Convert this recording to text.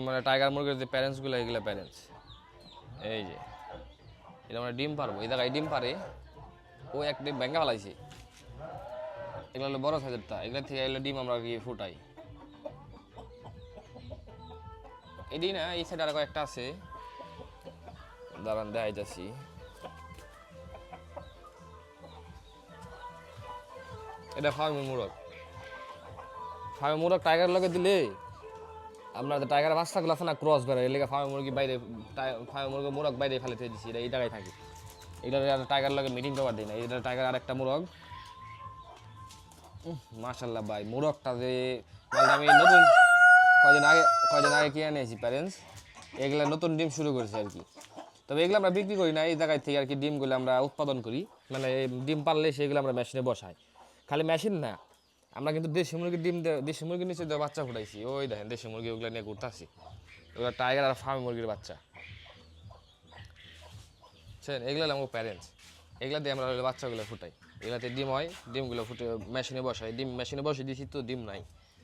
মানে টাইগার মুরগির যে প্যারেন্টসগুলো এগুলো প্যারেন্টস এই যে এটা আমরা ডিম পারবো এই জায়গায় ডিম পারে ও এক ডিম ভেঙে ফেলাইছে এগুলো হলো বড় সাইজেরটা এগুলো থেকে এগুলো ডিম আমরা গিয়ে ফুটাই এডি না এই সাইডে আর কয়েকটা আছে দাঁড়ান দেখাই যাচ্ছি এটা ফার্মে মুরগ টাইগার লগে দিলে আপনার যে টাইগার বাচ্চাগুলো আছে না ক্রস বেড়ে এর লেগে ফার্মে মুরগি বাইরে ফার্মে মুরগি মুরগ বাইরে ফেলে থেকে দিচ্ছি এটা এই জায়গায় থাকি এটা টাইগার লগে মিটিং করার দিই না এটা টাইগার আর একটা মুরগ মাশাল্লাহ ভাই মুরগটা যে আমি নতুন কয়দিন আগে কিনে নিয়েছি প্যারেন্টস এগুলা নতুন ডিম শুরু করেছে আর কি তবে এগুলো আমরা বিক্রি করি না এই জায়গায় থেকে আর কি ডিমগুলো আমরা উৎপাদন করি মানে ডিম পারলে সেগুলো আমরা মেশিনে বসাই খালি মেশিন না আমরা কিন্তু দেশি মুরগির ডিম দেশি মুরগির নিচে বাচ্চা ফুটাইছি ওই দেখেন দেশি মুরগি ওগুলো নিয়ে ঘুরতেছি ওগুলো টাইগার আর ফার্ম মুরগির বাচ্চা বুঝছেন এগুলো আমার প্যারেন্টস এগুলো দিয়ে আমরা বাচ্চাগুলো ফুটাই এগুলাতে ডিম হয় ডিমগুলো ফুটে মেশিনে বসাই ডিম মেশিনে বসে দিয়েছি তো ডিম নাই